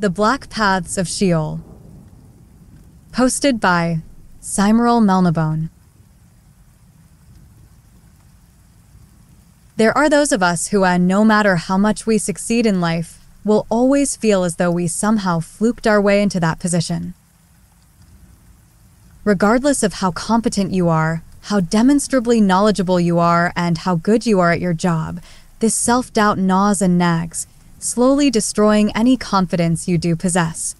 The Black Paths of Sheol. Posted by Cymrel Melnabone. There are those of us who, no matter how much we succeed in life, will always feel as though we somehow fluked our way into that position. Regardless of how competent you are, how demonstrably knowledgeable you are, and how good you are at your job, this self-doubt gnaws and nags, slowly destroying any confidence you do possess.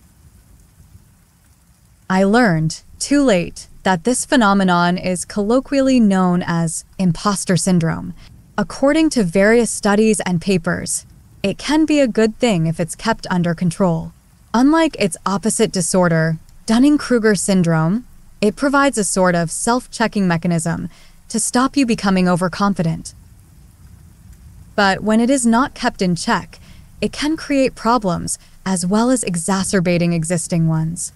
I learned, too late, that this phenomenon is colloquially known as Imposter Syndrome. According to various studies and papers, it can be a good thing if it's kept under control. Unlike its opposite disorder, Dunning-Kruger syndrome, it provides a sort of self-checking mechanism to stop you becoming overconfident. But when it is not kept in check, it can create problems as well as exacerbating existing ones.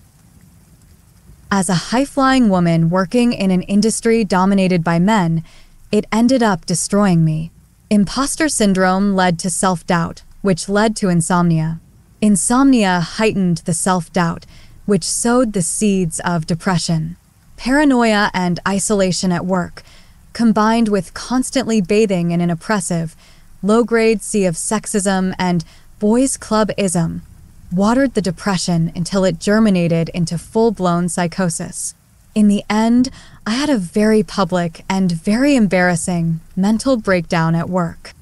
As a high-flying woman working in an industry dominated by men, it ended up destroying me. Imposter syndrome led to self-doubt, which led to insomnia. Insomnia heightened the self-doubt, which sowed the seeds of depression. Paranoia and isolation at work, combined with constantly bathing in an oppressive, low-grade sea of sexism and boys' club-ism, watered the depression until it germinated into full-blown psychosis. In the end, I had a very public and very embarrassing mental breakdown at work.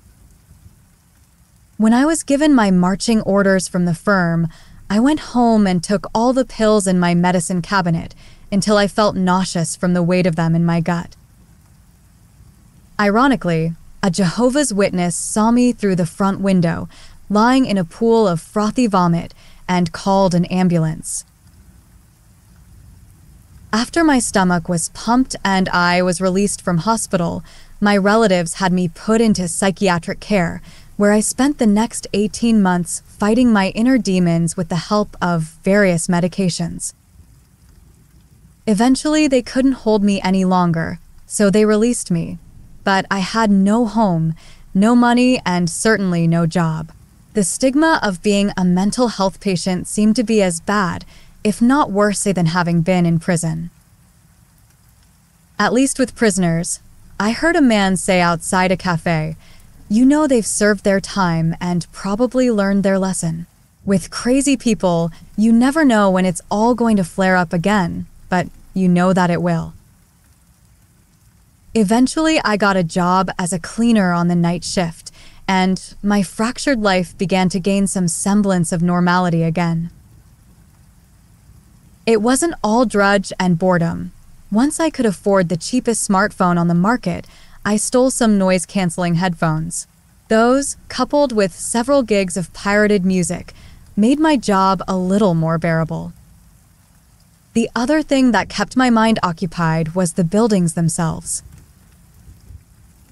When I was given my marching orders from the firm, I went home and took all the pills in my medicine cabinet until I felt nauseous from the weight of them in my gut. Ironically, a Jehovah's Witness saw me through the front window, lying in a pool of frothy vomit, and called an ambulance. After my stomach was pumped and I was released from hospital, my relatives had me put into psychiatric care, where I spent the next 18 months fighting my inner demons with the help of various medications. Eventually, they couldn't hold me any longer, so they released me. But I had no home, no money, and certainly no job. The stigma of being a mental health patient seemed to be as bad, if not worse than having been in prison. At least with prisoners, I heard a man say outside a cafe, "You know they've served their time and probably learned their lesson." With crazy people, you never know when it's all going to flare up again, but you know that it will. Eventually, I got a job as a cleaner on the night shift, and my fractured life began to gain some semblance of normality again. It wasn't all drudge and boredom. Once I could afford the cheapest smartphone on the market, I stole some noise-canceling headphones. Those, coupled with several gigs of pirated music, made my job a little more bearable. The other thing that kept my mind occupied was the buildings themselves.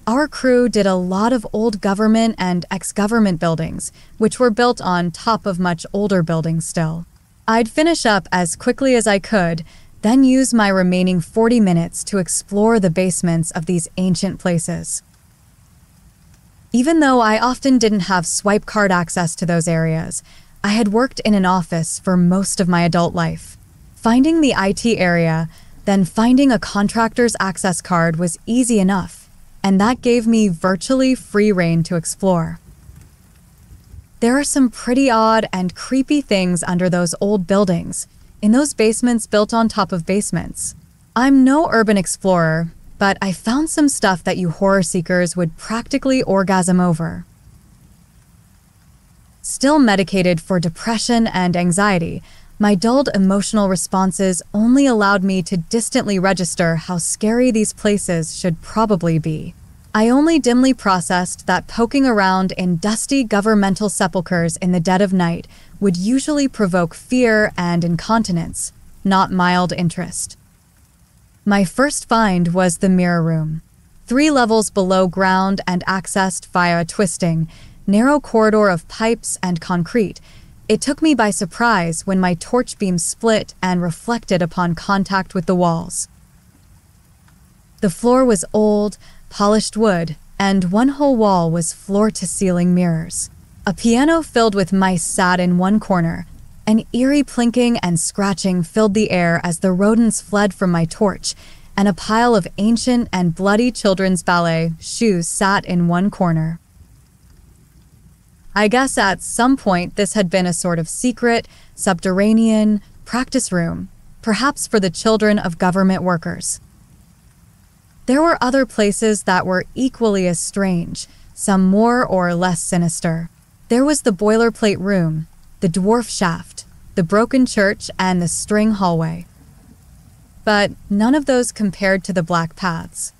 Our crew did a lot of old government and ex-government buildings, which were built on top of much older buildings still. I'd finish up as quickly as I could, then use my remaining 40 minutes to explore the basements of these ancient places. Even though I often didn't have swipe card access to those areas, I had worked in an office for most of my adult life. Finding the IT area, then finding a contractor's access card was easy enough, and that gave me virtually free rein to explore. There are some pretty odd and creepy things under those old buildings, in those basements built on top of basements. I'm no urban explorer, but I found some stuff that you horror seekers would practically orgasm over. Still medicated for depression and anxiety, my dulled emotional responses only allowed me to distantly register how scary these places should probably be. I only dimly processed that poking around in dusty governmental sepulchres in the dead of night would usually provoke fear and incontinence, not mild interest. My first find was the mirror room. 3 levels below ground and accessed via a twisting, narrow corridor of pipes and concrete, it took me by surprise when my torch beam split and reflected upon contact with the walls. The floor was old, polished wood, and one whole wall was floor-to-ceiling mirrors. A piano filled with mice sat in one corner, An eerie plinking and scratching filled the air as the rodents fled from my torch, and a pile of ancient and bloody children's ballet shoes sat in one corner. I guess at some point this had been a sort of secret, subterranean practice room, perhaps for the children of government workers. There were other places that were equally as strange, some more or less sinister. There was the Boilerplate Room, the dwarf shaft, the broken church, and the string hallway. But none of those compared to the Black Paths.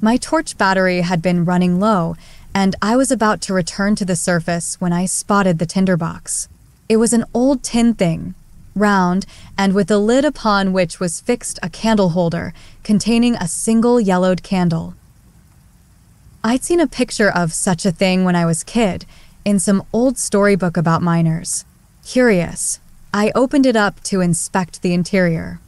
My torch battery had been running low, and I was about to return to the surface when I spotted the tinderbox. It was an old tin thing, round, and with a lid upon which was fixed a candle holder containing a single yellowed candle. I'd seen a picture of such a thing when I was a kid, in some old storybook about miners. Curious, I opened it up to inspect the interior.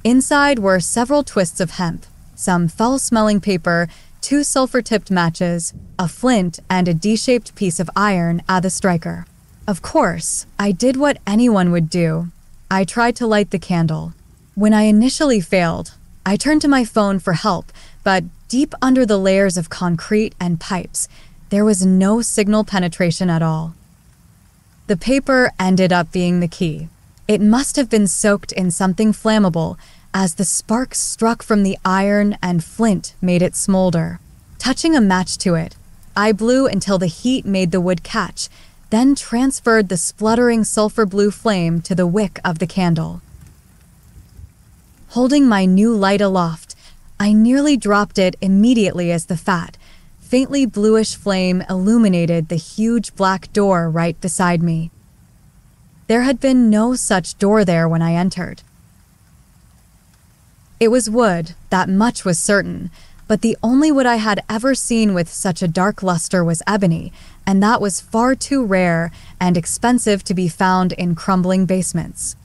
Inside were several twists of hemp, some foul-smelling paper, 2 sulfur-tipped matches, a flint, and a D-shaped piece of iron at the striker. Of course, I did what anyone would do. I tried to light the candle. When I initially failed, I turned to my phone for help, but deep under the layers of concrete and pipes, there was no signal penetration at all. The paper ended up being the key. It must have been soaked in something flammable, as the sparks struck from the iron and flint made it smolder. Touching a match to it, I blew until the heat made the wood catch, then transferred the spluttering sulfur blue flame to the wick of the candle. Holding my new light aloft, I nearly dropped it immediately as the fat, faintly bluish flame illuminated the huge black door right beside me. There had been no such door there when I entered. It was wood, that much was certain, but the only wood I had ever seen with such a dark luster was ebony, and that was far too rare and expensive to be found in crumbling basements.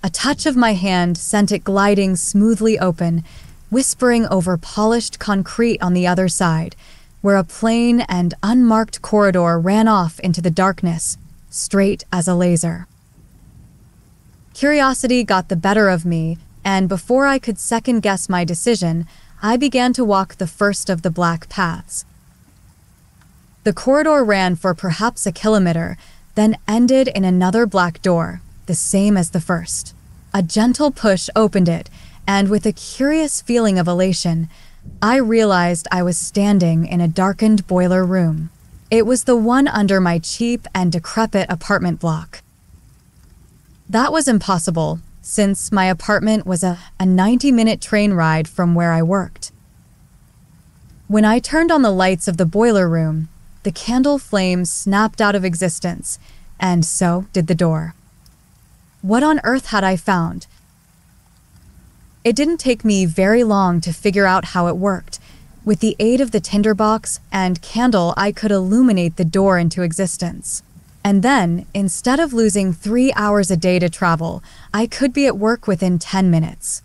A touch of my hand sent it gliding smoothly open, whispering over polished concrete on the other side, where a plain and unmarked corridor ran off into the darkness, straight as a laser. Curiosity got the better of me, and before I could second-guess my decision, I began to walk the first of the Black Paths. The corridor ran for perhaps a kilometer, then ended in another black door, the same as the first. A gentle push opened it, and with a curious feeling of elation, I realized I was standing in a darkened boiler room. It was the one under my cheap and decrepit apartment block. That was impossible, since my apartment was a 90-minute train ride from where I worked. When I turned on the lights of the boiler room, the candle flame snapped out of existence, and so did the door. What on earth had I found? It didn't take me very long to figure out how it worked. With the aid of the tinderbox and candle, I could illuminate the door into existence. And then, instead of losing 3 hours a day to travel, I could be at work within 10 minutes.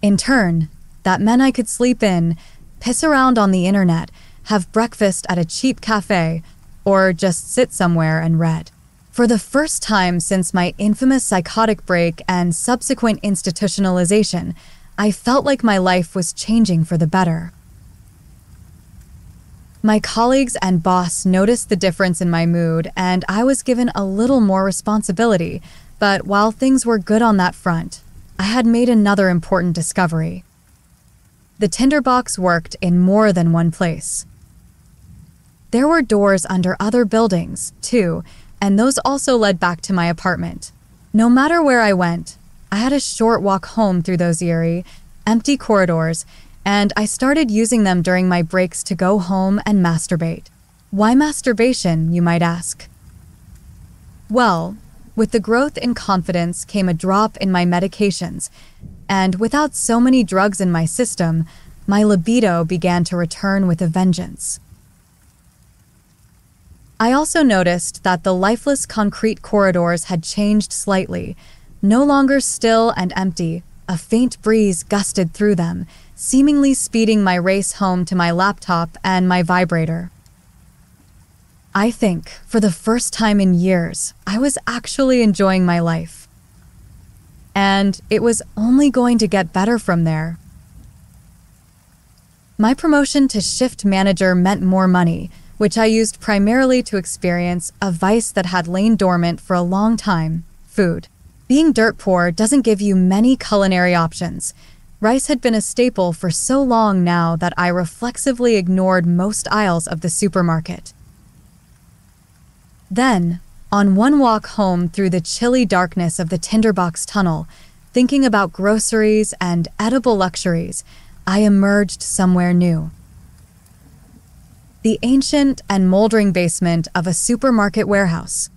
In turn, that meant I could sleep in, piss around on the internet, have breakfast at a cheap cafe, or just sit somewhere and read. For the first time since my infamous psychotic break and subsequent institutionalization, I felt like my life was changing for the better. My colleagues and boss noticed the difference in my mood, and I was given a little more responsibility, but while things were good on that front, I had made another important discovery. The tinderbox worked in more than one place. There were doors under other buildings, too, and those also led back to my apartment. No matter where I went, I had a short walk home through those eerie, empty corridors, and I started using them during my breaks to go home and masturbate. Why masturbation, you might ask? Well, with the growth in confidence came a drop in my medications, and without so many drugs in my system, my libido began to return with a vengeance. I also noticed that the lifeless concrete corridors had changed slightly. No longer still and empty, a faint breeze gusted through them, seemingly speeding my race home to my laptop and my vibrator. I think, for the first time in years, I was actually enjoying my life. And it was only going to get better from there. My promotion to shift manager meant more money, which I used primarily to experience a vice that had lain dormant for a long time: food. Being dirt poor doesn't give you many culinary options. Rice had been a staple for so long now that I reflexively ignored most aisles of the supermarket. Then, on one walk home through the chilly darkness of the tinderbox tunnel, thinking about groceries and edible luxuries, I emerged somewhere new. The ancient and moldering basement of a supermarket warehouse.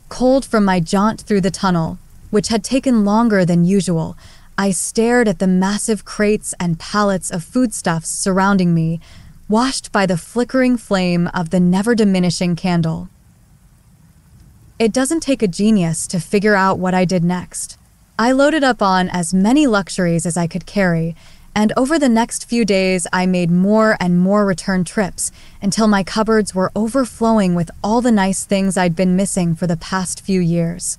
Cold from my jaunt through the tunnel, which had taken longer than usual, I stared at the massive crates and pallets of foodstuffs surrounding me, washed by the flickering flame of the never-diminishing candle. It doesn't take a genius to figure out what I did next. I loaded up on as many luxuries as I could carry, and over the next few days I made more and more return trips until my cupboards were overflowing with all the nice things I'd been missing for the past few years.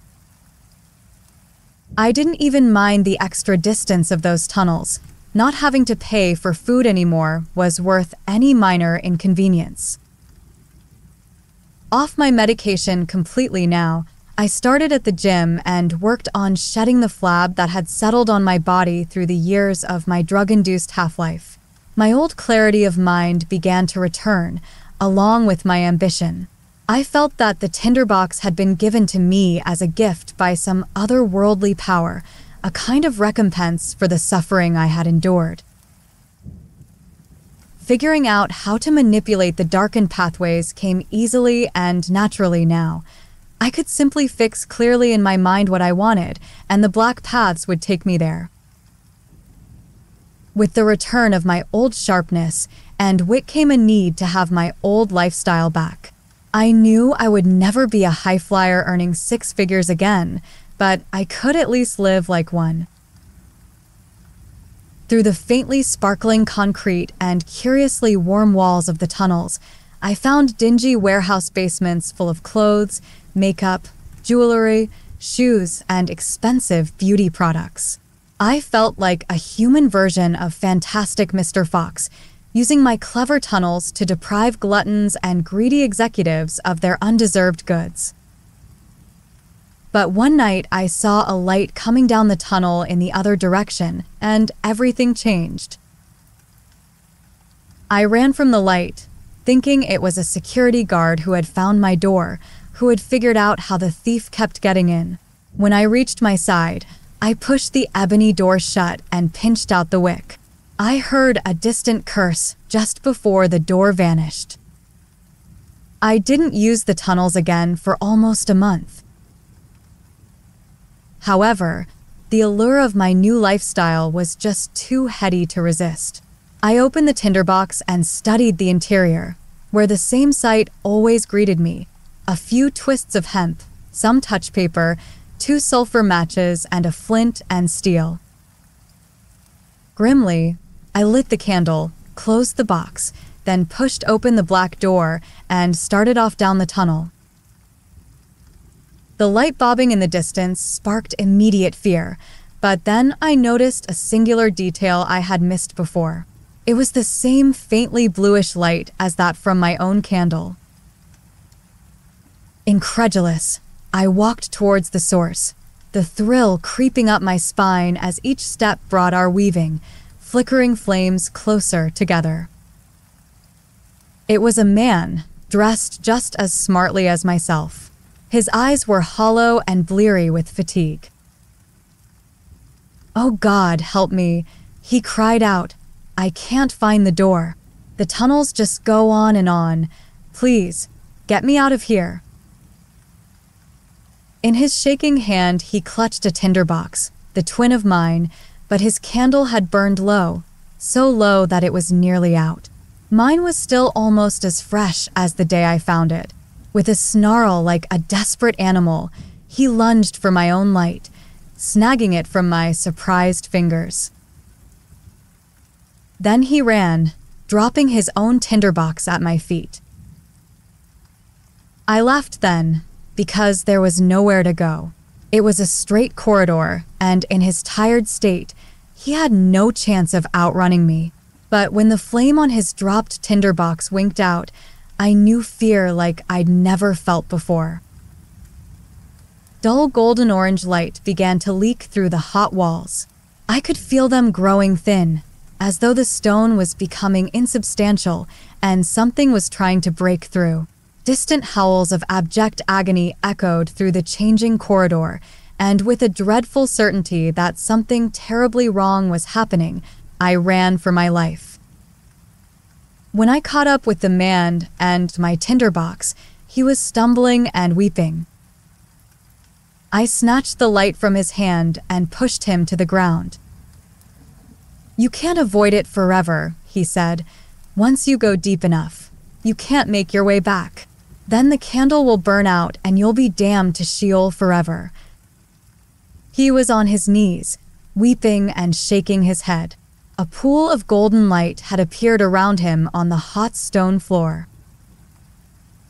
I didn't even mind the extra distance of those tunnels. Not having to pay for food anymore was worth any minor inconvenience. Off my medication completely now, I started at the gym and worked on shedding the flab that had settled on my body through the years of my drug-induced half-life. My old clarity of mind began to return, along with my ambition. I felt that the tinderbox had been given to me as a gift by some otherworldly power, a kind of recompense for the suffering I had endured. Figuring out how to manipulate the darkened pathways came easily and naturally now. I could simply fix clearly in my mind what I wanted, and the black paths would take me there. With the return of my old sharpness and wit came a need to have my old lifestyle back. I knew I would never be a high flyer earning 6 figures again, but I could at least live like one. Through the faintly sparkling concrete and curiously warm walls of the tunnels, I found dingy warehouse basements full of clothes, makeup, jewelry, shoes, and expensive beauty products. I felt like a human version of Fantastic Mr. Fox, using my clever tunnels to deprive gluttons and greedy executives of their undeserved goods. But one night I saw a light coming down the tunnel in the other direction, and everything changed. I ran from the light, thinking it was a security guard who had found my door, who had figured out how the thief kept getting in. When I reached my side, I pushed the ebony door shut and pinched out the wick. I heard a distant curse just before the door vanished. I didn't use the tunnels again for almost a month. However, the allure of my new lifestyle was just too heady to resist. I opened the tinderbox and studied the interior, where the same sight always greeted me: a few twists of hemp, some touch paper, 2 sulfur matches, and a flint and steel. Grimly, I lit the candle, closed the box, then pushed open the black door and started off down the tunnel. The light bobbing in the distance sparked immediate fear, but then I noticed a singular detail I had missed before. It was the same faintly bluish light as that from my own candle. Incredulous, I walked towards the source, the thrill creeping up my spine as each step brought our weaving, flickering flames closer together. It was a man, dressed just as smartly as myself. His eyes were hollow and bleary with fatigue. "Oh God, help me," he cried out. "I can't find the door. The tunnels just go on and on. Please, get me out of here." In his shaking hand, he clutched a tinderbox, the twin of mine, but his candle had burned low, so low that it was nearly out. Mine was still almost as fresh as the day I found it. With a snarl like a desperate animal, he lunged for my own light, snagging it from my surprised fingers. Then he ran, dropping his own tinderbox at my feet. I laughed then, because there was nowhere to go. It was a straight corridor, and in his tired state, he had no chance of outrunning me. But when the flame on his dropped tinderbox winked out, I knew fear like I'd never felt before. Dull golden orange light began to leak through the hot walls. I could feel them growing thin, as though the stone was becoming insubstantial and something was trying to break through. Distant howls of abject agony echoed through the changing corridor, and with a dreadful certainty that something terribly wrong was happening, I ran for my life. When I caught up with the man and my tinderbox, he was stumbling and weeping. I snatched the light from his hand and pushed him to the ground. "You can't avoid it forever," he said. "Once you go deep enough, you can't make your way back. Then the candle will burn out and you'll be damned to Sheol forever." He was on his knees, weeping and shaking his head. A pool of golden light had appeared around him on the hot stone floor.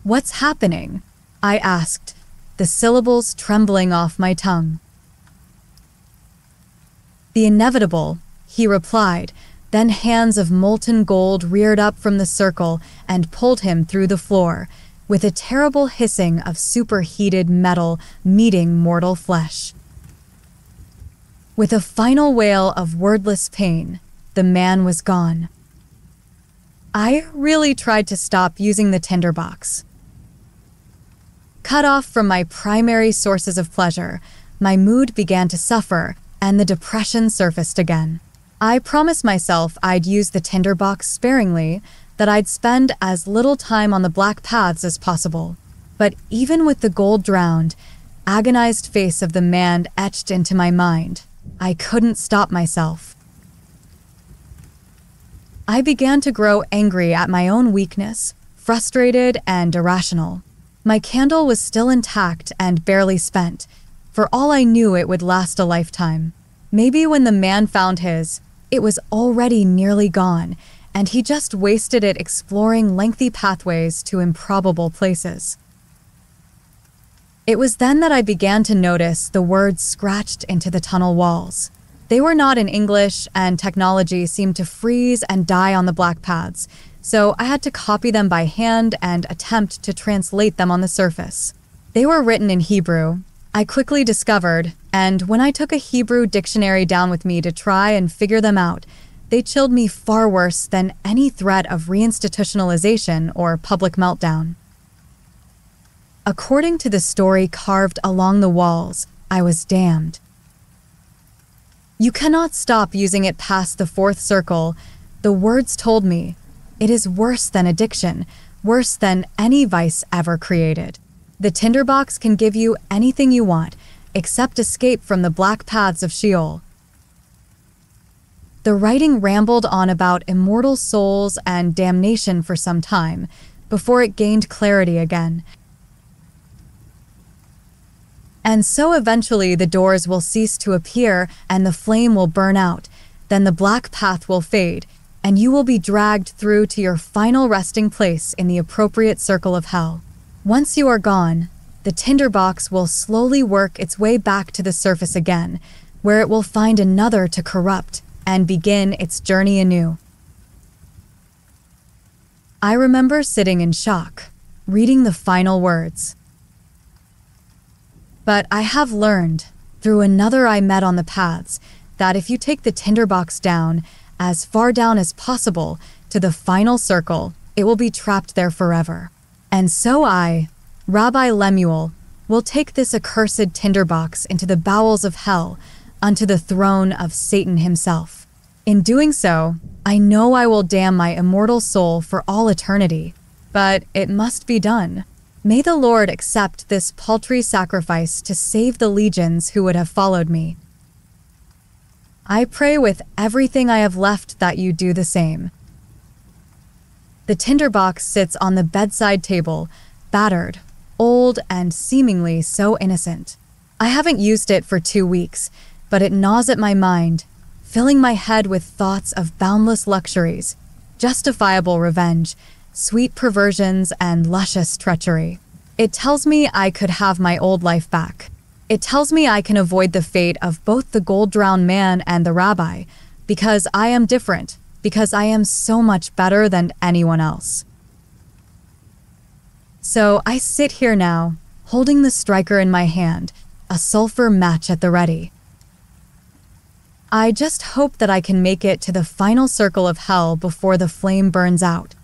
"What's happening?" I asked, the syllables trembling off my tongue. "The inevitable," he replied, then hands of molten gold reared up from the circle and pulled him through the floor, with a terrible hissing of superheated metal meeting mortal flesh. With a final wail of wordless pain, the man was gone. I really tried to stop using the tinderbox. Cut off from my primary sources of pleasure, my mood began to suffer and the depression surfaced again. I promised myself I'd use the tinderbox sparingly, that I'd spend as little time on the Black Paths as possible. But even with the gold drowned, agonized face of the man etched into my mind, I couldn't stop myself. I began to grow angry at my own weakness, frustrated and irrational. My candle was still intact and barely spent. For all I knew, it would last a lifetime. Maybe when the man found his, it was already nearly gone, and he just wasted it exploring lengthy pathways to improbable places. It was then that I began to notice the words scratched into the tunnel walls. They were not in English, and technology seemed to freeze and die on the Black Paths, so I had to copy them by hand and attempt to translate them on the surface. They were written in Hebrew, I quickly discovered, and when I took a Hebrew dictionary down with me to try and figure them out, they chilled me far worse than any threat of reinstitutionalization or public meltdown. According to the story carved along the walls, I was damned. "You cannot stop using it past the fourth circle," the words told me. "It is worse than addiction, worse than any vice ever created. The tinderbox can give you anything you want, except escape from the Black Paths of Sheol." The writing rambled on about immortal souls and damnation for some time, before it gained clarity again. "And so eventually the doors will cease to appear and the flame will burn out. Then the black path will fade, and you will be dragged through to your final resting place in the appropriate circle of hell. Once you are gone, the tinderbox will slowly work its way back to the surface again, where it will find another to corrupt and begin its journey anew." I remember sitting in shock, reading the final words. But I have learned, through another I met on the paths, that if you take the tinderbox down, as far down as possible, to the final circle, it will be trapped there forever. And so I, Rabbi Lemuel, will take this accursed tinderbox into the bowels of hell, unto the throne of Satan himself. In doing so, I know I will damn my immortal soul for all eternity, but it must be done. May the Lord accept this paltry sacrifice to save the legions who would have followed me. I pray with everything I have left that you do the same. The tinderbox sits on the bedside table, battered, old, and seemingly so innocent. I haven't used it for 2 weeks, but it gnaws at my mind, filling my head with thoughts of boundless luxuries, justifiable revenge, sweet perversions, and luscious treachery. It tells me I could have my old life back. It tells me I can avoid the fate of both the gold-drowned man and the rabbi, because I am different, because I am so much better than anyone else. So I sit here now, holding the striker in my hand, a sulfur match at the ready. I just hope that I can make it to the final circle of hell before the flame burns out.